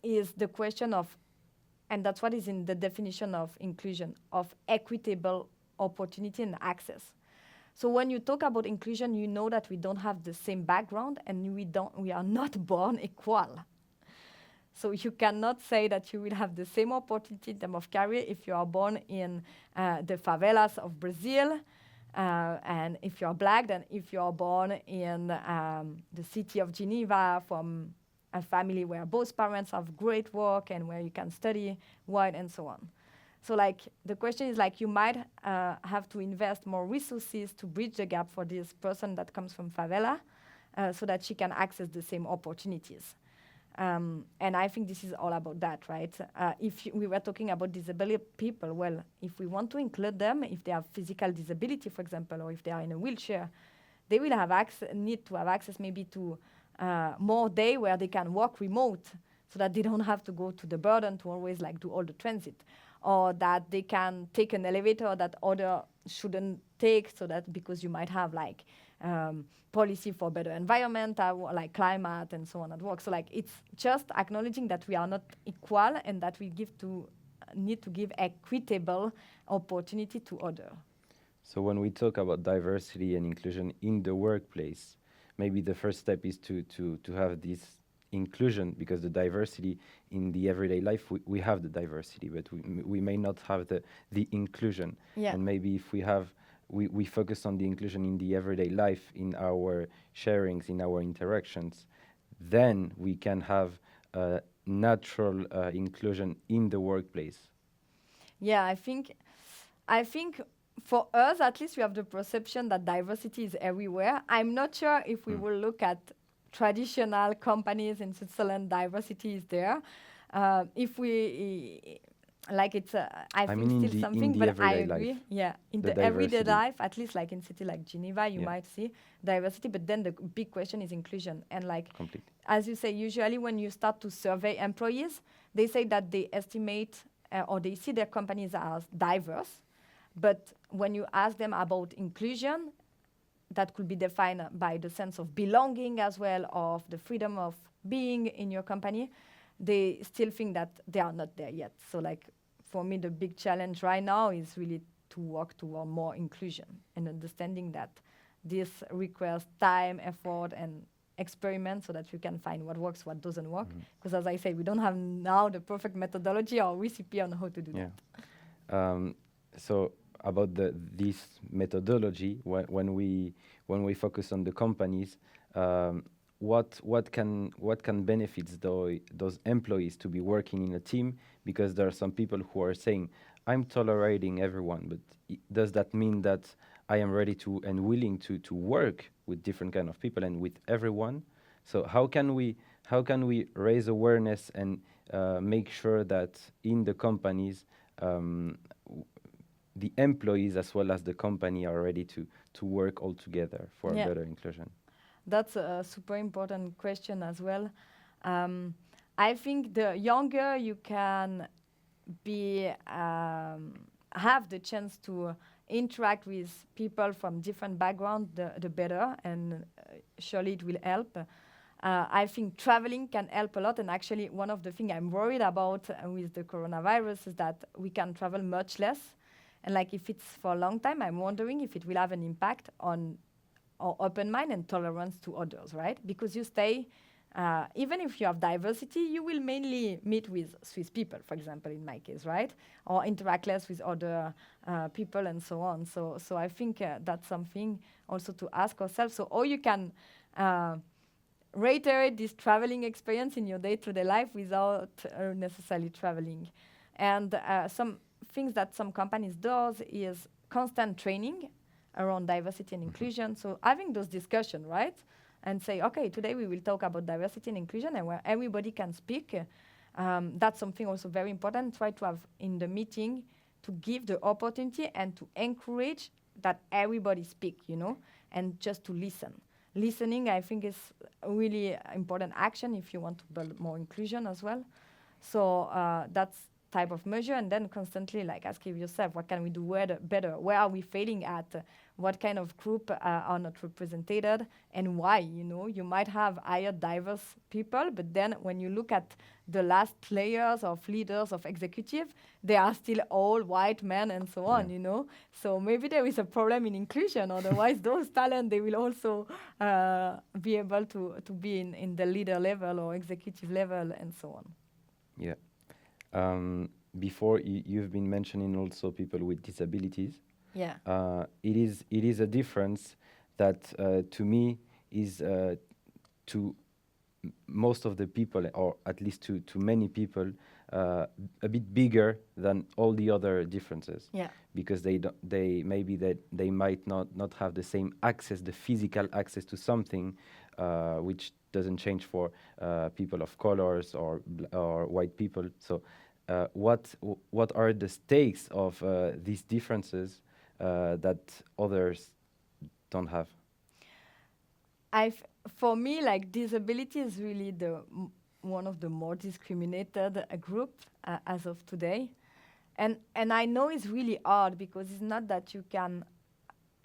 is the question of, and that's what is in the definition of inclusion, of equitable opportunity and access. So when you talk about inclusion, you know that we don't have the same background, and we are not born equal. So you cannot say that you will have the same opportunity in terms of career if you are born in the favelas of Brazil, and if you are black, than if you are born in the city of Geneva from a family where both parents have great work and where you can study white and so on. So like the question is like, you might have to invest more resources to bridge the gap for this person that comes from favela, so that she can access the same opportunities. And I think this is all about that, right? If we were talking about disabled people, well, if we want to include them, if they have physical disability, for example, or if they are in a wheelchair, they will have need to have access maybe to more day where they can work remote, so that they don't have to go to the burden to always like do all the transit, or that they can take an elevator that other shouldn't take, so that because you might have like policy for better environment, like climate and so on at work. So like it's just acknowledging that we are not equal, and that we need to give equitable opportunity to others. So when we talk about diversity and inclusion in the workplace, maybe the first step is to have this inclusion, because the diversity in the everyday life, we have the diversity, but we may not have the inclusion. Yeah. And maybe if we focus on the inclusion in the everyday life, in our sharings, in our interactions, then we can have natural inclusion in the workplace. Yeah, I think for us, at least, we have the perception that diversity is everywhere. I'm not sure if we will look at traditional companies in Switzerland, diversity is there. If we like, it's I think mean, still something, but I agree. Life, yeah, in the everyday life, at least like in city like Geneva, you might see diversity, but then the big question is inclusion. And like, completely. As you say, usually when you start to survey employees, they say that they estimate or they see their companies as diverse, but when you ask them about inclusion, that could be defined by the sense of belonging as well, of the freedom of being in your company, they still think that they are not there yet. So like for me, the big challenge right now is really to work toward more inclusion and understanding that this requires time, effort, and experiment so that you can find what works, what doesn't work. Because as I say, we don't have now the perfect methodology or recipe on how to do that. So about this methodology, when we focus on the companies, what can benefits those employees to be working in a team? Because there are some people who are saying, I'm tolerating everyone, but does that mean that I am ready to and willing to work with different kind of people and with everyone? So how can we raise awareness and make sure that in the companies the employees as well as the company are ready to work all together for a better inclusion? That's a super important question as well. I think the younger you can be, have the chance to interact with people from different backgrounds, the better, and surely it will help. I think traveling can help a lot, and actually one of the things I'm worried about with the coronavirus is that we can travel much less. And like if it's for a long time, I'm wondering if it will have an impact on our open mind and tolerance to others, right? Because you stay, even if you have diversity, you will mainly meet with Swiss people, for example, in my case, right? Or interact less with other people and so on. So I think that's something also to ask ourselves. So how you can reiterate this traveling experience in your day-to-day life without necessarily traveling. And some things that some companies does is constant training around diversity and inclusion. So having those discussions, right? And say, okay, today we will talk about diversity and inclusion and where everybody can speak. That's something also very important. Try to have in the meeting to give the opportunity and to encourage that everybody speak, and just to listen. Listening, I think, is a really important action if you want to build more inclusion as well. So that's type of measure, and then constantly asking yourself, what can we do better? Where are we failing at? What kind of group are not represented, and why? You might have higher diverse people, but then when you look at the last layers of leaders of executive, they are still all white men and so on. So maybe there is a problem in inclusion. Otherwise, those talent, they will also be able to be in the leader level or executive level and so on. Yeah. Before you've been mentioning also people with disabilities. Yeah. It is a difference that to me is to most of the people, or at least to many people, a bit bigger than all the other differences. Yeah. Because they might not have the same access, the physical access to something, which doesn't change for people of colors or white people. So what are the stakes of these differences that others don't have? For me, disability is really one of the more discriminated group as of today. And I know it's really hard because it's not that you can,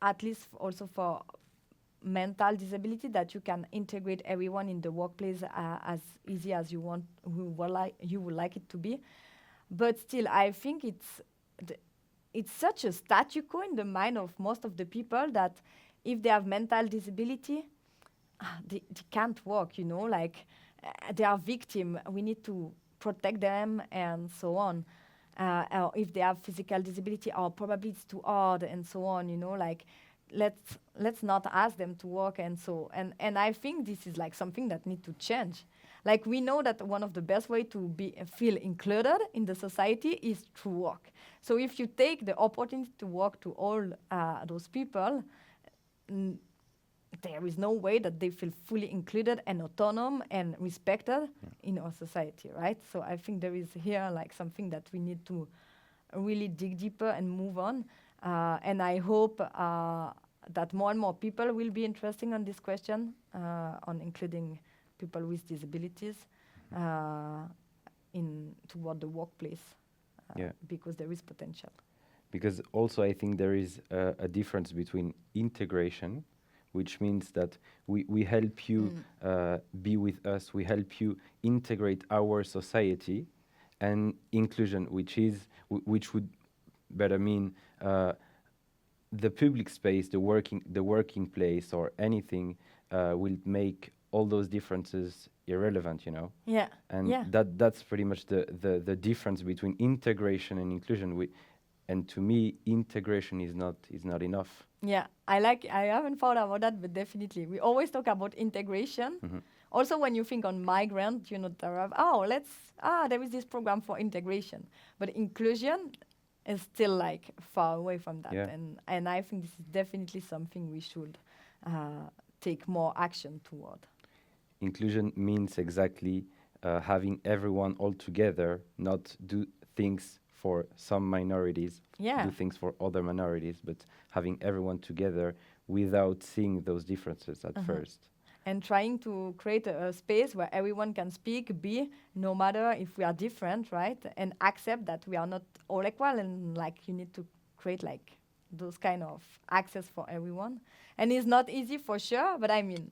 at least also for mental disability, that you can integrate everyone in the workplace as easy as you would like it to be. But still, I think it's such a status quo in the mind of most of the people that if they have mental disability, they can't work, they are victim. We need to protect them and so on. Or if they have physical disability, probably it's too hard and so on, let's not ask them to work and so. And I think this is something that needs to change. We know that one of the best way to feel included in the society is through work. So if you take the opportunity to work to all those people, there is no way that they feel fully included and autonomous and respected in our society, right? So I think there is here something that we need to really dig deeper and move on. And I hope that more and more people will be interested on this question, on including people with disabilities toward the workplace, because there is potential. Because also I think there is a difference between integration, which means that we help you be with us, we help you integrate our society, and inclusion, which would better mean the public space, the working place, or anything will make all those differences irrelevant, you know. Yeah. And Yeah. that's pretty much the difference between integration and inclusion. And to me, integration is not enough. Yeah, I haven't thought about that, but definitely. We always talk about integration. Also, when you think on migrant, you know, there is this program for integration. But inclusion is still like far away from that. Yeah. And I think this is definitely something we should take more action toward. Inclusion means exactly having everyone all together, not do things for some minorities, Yeah. do things for other minorities, but having everyone together without seeing those differences at first. And trying to create a space where everyone can speak, be, no matter if we are different, right? And accept that we are not all equal, and like you need to create like those kind of access for everyone. And it's not easy for sure, but I mean,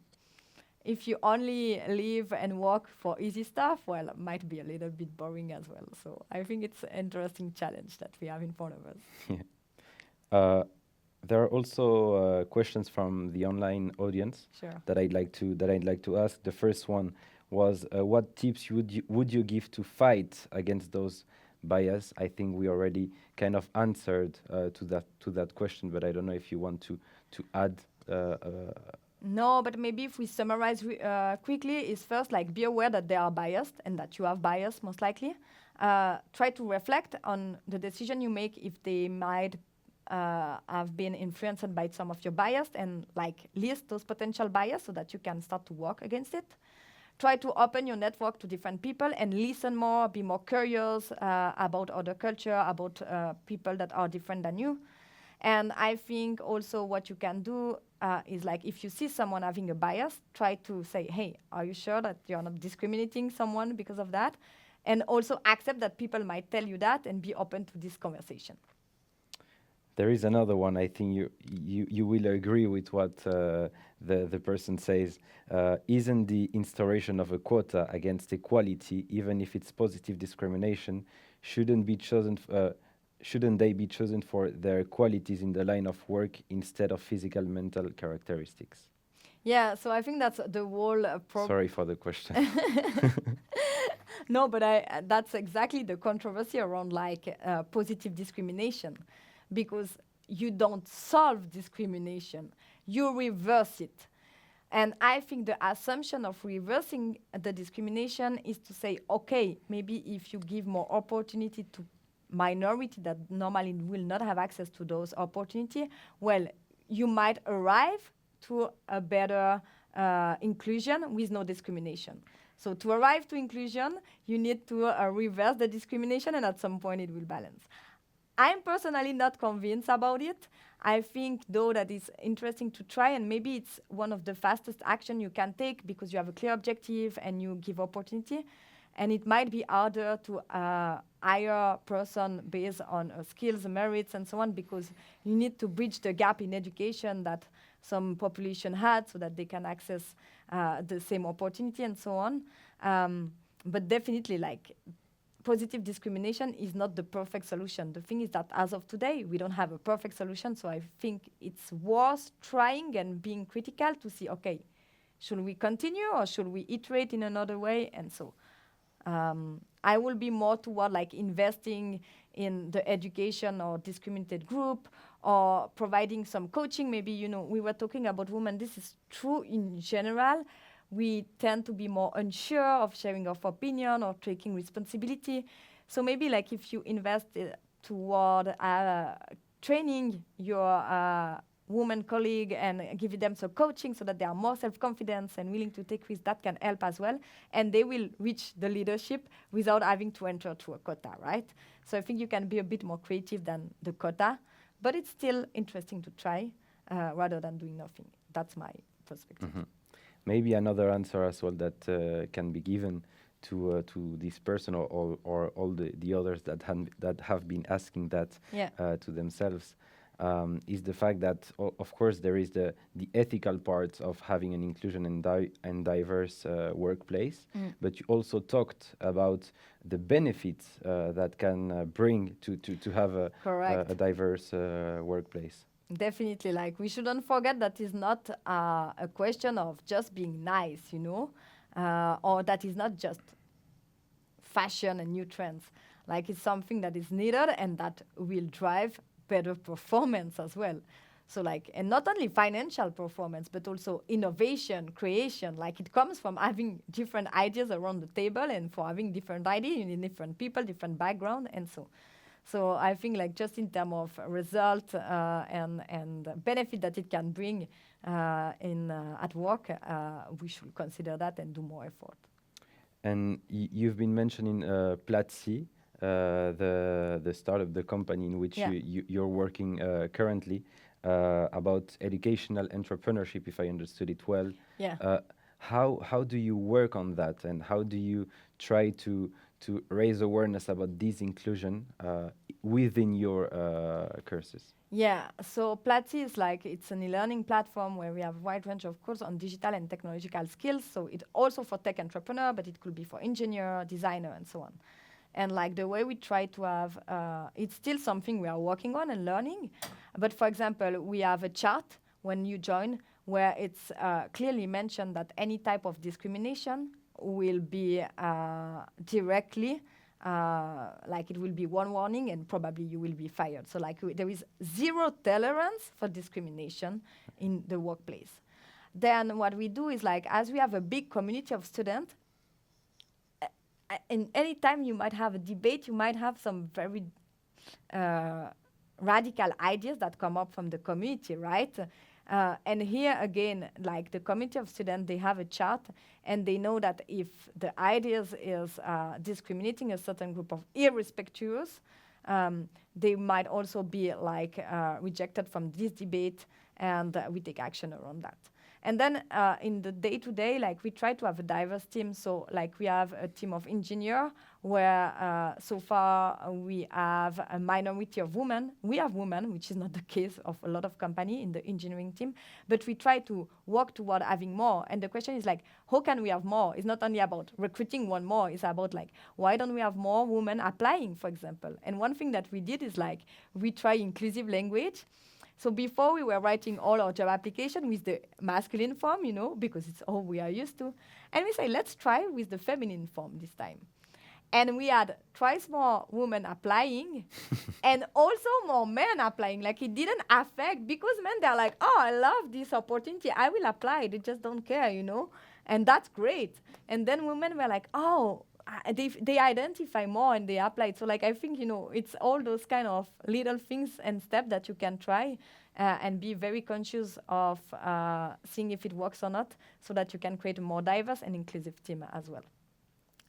if you only live and work for easy stuff, well, it might be a little bit boring as well. So I think it's an interesting challenge that we have in front of us. Yeah. There are also questions from the online audience Sure. that I'd like to ask. The first one was, what tips would you give to fight against those bias? I think we already kind of answered to that question, but I don't know if you want to add. No, but maybe if we summarize quickly, is first like be aware that they are biased and that you have bias most likely. Try to reflect on the decision you make if they might have been influenced by some of your bias, and like list those potential bias so that you can start to work against it. Try to open your network to different people and listen more, be more curious about other culture, about people that are different than you. And I think also what you can do is like if you see someone having a bias, try to say, hey, are you sure that you're not discriminating someone because of that? And also accept that people might tell you that and be open to this conversation. There is another one. I think you will agree with what the person says. Isn't the instauration of a quota against equality, even if it's positive discrimination, shouldn't they be chosen for their qualities in the line of work instead of physical, mental characteristics? Yeah, so I think that's the whole Sorry for the question. No, but that's exactly the controversy around like positive discrimination, because you don't solve discrimination, you reverse it. And I think the assumption of reversing the discrimination is to say, okay, maybe if you give more opportunity to minority that normally will not have access to those opportunity, well, you might arrive to a better inclusion with no discrimination. So to arrive to inclusion, you need to reverse the discrimination, and at some point it will balance. I'm personally not convinced about it. I think, though, that it's interesting to try, and maybe it's one of the fastest action you can take because you have a clear objective and you give opportunity. And it might be harder to hire a person based on skills, merits, and so on, because you need to bridge the gap in education that some population had so that they can access the same opportunity and so on. But definitely, like, positive discrimination is not the perfect solution. The thing is that as of today, we don't have a perfect solution. So I think it's worth trying and being critical to see, okay, should we continue or should we iterate in another way? And so I will be more toward like investing in the education or discriminated group, or providing some coaching. Maybe, you know, we were talking about women. This is true in general. We tend to be more unsure of sharing our opinion or taking responsibility. So maybe like if you invest toward training your woman colleague and give them some coaching so that they are more self-confident and willing to take risks, that can help as well. And they will reach the leadership without having to enter through a quota, right? So I think you can be a bit more creative than the quota, but it's still interesting to try rather than doing nothing. That's my perspective. Mm-hmm. Maybe another answer as well that can be given to this person or all the others that have been asking that to themselves. is the fact that, of course, there is the ethical part of having an inclusion and diverse workplace, but you also talked about the benefits that can bring to have Correct. a diverse workplace. Definitely, like we shouldn't forget that is not a question of just being nice, you know, or that is not just fashion and new trends. Like it's something that is needed and that will drive better performance as well. So like, and not only financial performance, but also innovation, creation. Like it comes from having different ideas around the table, and for having different ideas, you need different people, different background, and so. So I think like just in terms of result and benefit that it can bring at work, we should consider that and do more effort. And you've been mentioning Platzi, the startup, the company in which Yeah. you're working currently, about educational entrepreneurship, if I understood it well. Yeah. How do you work on that, and how do you try to raise awareness about this inclusion within your courses? Yeah, so Platzi is like, it's an e-learning platform where we have a wide range of courses on digital and technological skills. So it's also for tech entrepreneur, but it could be for engineer, designer, and so on. And like the way we try to have, it's still something we are working on and learning. But for example, we have a chart when you join where it's clearly mentioned that any type of discrimination will be directly like it will be one warning and probably you will be fired. So like there is zero tolerance for discrimination in the workplace. Then what we do is like, as we have a big community of students, in any time you might have a debate, you might have some very radical ideas that come up from the community, right? And here again, like the committee of students, they have a chart and they know that if the ideas is discriminating a certain group of irrespectuous, they might also be like rejected from this debate, and we take action around that. And then in the day-to-day, like we try to have a diverse team. So like we have a team of engineers where so far we have a minority of women. We have women, which is not the case of a lot of companies in the engineering team, but we try to work toward having more. And the question is like, how can we have more? It's not only about recruiting one more, it's about like, why don't we have more women applying, for example? And one thing that we did is like, we try inclusive language. So before we were writing all our job application with the masculine form, you know, because it's all we are used to. And we say, let's try with the feminine form this time. And we had twice more women applying and also more men applying. Like it didn't affect, because men, they're like, oh, I love this opportunity, I will apply. They just don't care, you know, and that's great. And then women were like, oh, they identify more and they apply it. So like I think, you know, it's all those kind of little things and steps that you can try and be very conscious of seeing if it works or not, so that you can create a more diverse and inclusive team as well.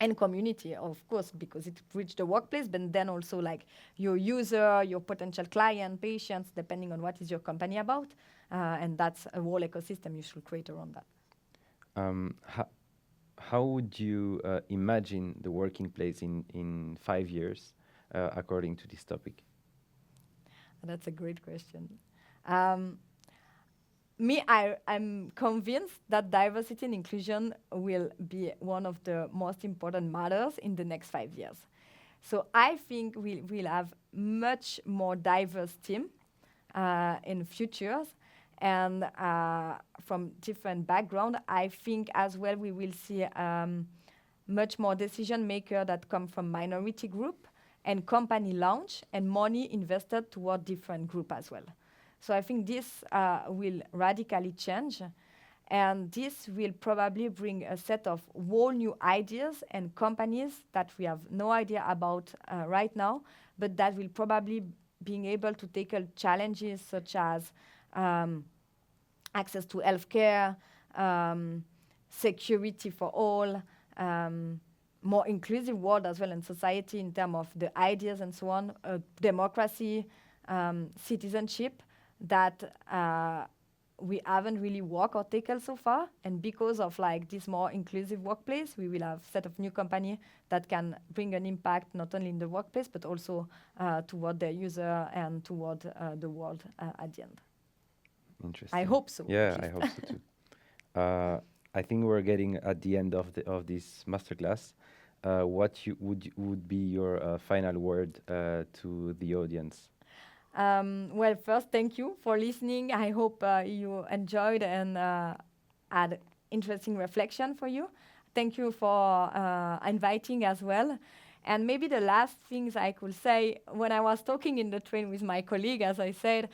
And community, of course, because it reaches the workplace, but then also like your user, your potential client, patients, depending on what is your company about. And that's a whole ecosystem you should create around that. How would you imagine the working place in 5 years, according to this topic? That's a great question. I'm convinced that diversity and inclusion will be one of the most important matters in the next 5 years. So I think we'll have much more diverse team in futures, and from different background. I think as well we will see much more decision maker that come from minority group and company launch and money invested toward different group as well. So I think this will radically change, and this will probably bring a set of whole new ideas and companies that we have no idea about right now, but that will probably being able to tackle challenges such as access to healthcare, security for all, more inclusive world as well in society in terms of the ideas and so on, democracy, citizenship, that we haven't really worked or tackled so far. And because of like this more inclusive workplace, we will have a set of new company that can bring an impact not only in the workplace, but also toward their user and toward the world at the end. Interesting. I hope so. Yeah, I hope so too. I think we're getting at the end of this masterclass. What would be your final word to the audience? Well, first, thank you for listening. I hope you enjoyed and had interesting reflection for you. Thank you for inviting as well. And maybe the last things I could say, when I was talking in the train with my colleague, as I said,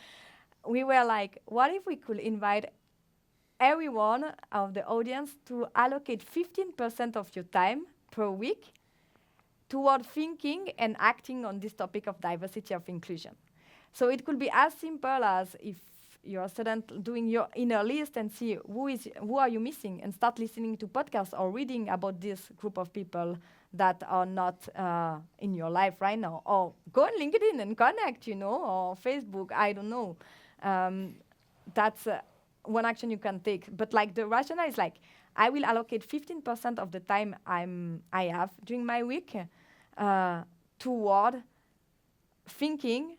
we were like, what if we could invite everyone of the audience to allocate 15% of your time per week toward thinking and acting on this topic of diversity of inclusion. So it could be as simple as if you're a student doing your inner list and see who are you missing and start listening to podcasts or reading about this group of people that are not in your life right now. Or go on LinkedIn and connect, or Facebook, I don't know. That's one action you can take. But like the rationale is like, I will allocate 15% of the time I have during my week toward thinking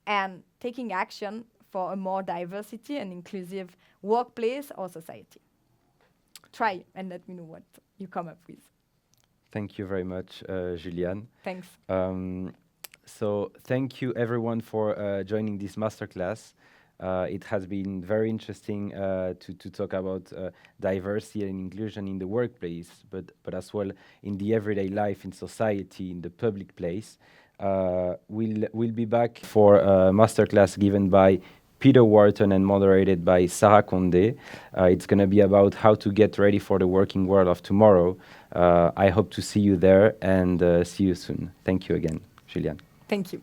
and taking action for a more diversity and inclusive workplace or society. Try and let me know what you come up with. Thank you very much, Juliane. Thanks. So thank you everyone for joining this masterclass. It has been very interesting to talk about diversity and inclusion in the workplace, but as well in the everyday life, in society, in the public place. We'll be back for a masterclass given by Peter Wharton and moderated by Sarah Condé. It's going to be about how to get ready for the working world of tomorrow. I hope to see you there and see you soon. Thank you again, Juliane. Thank you.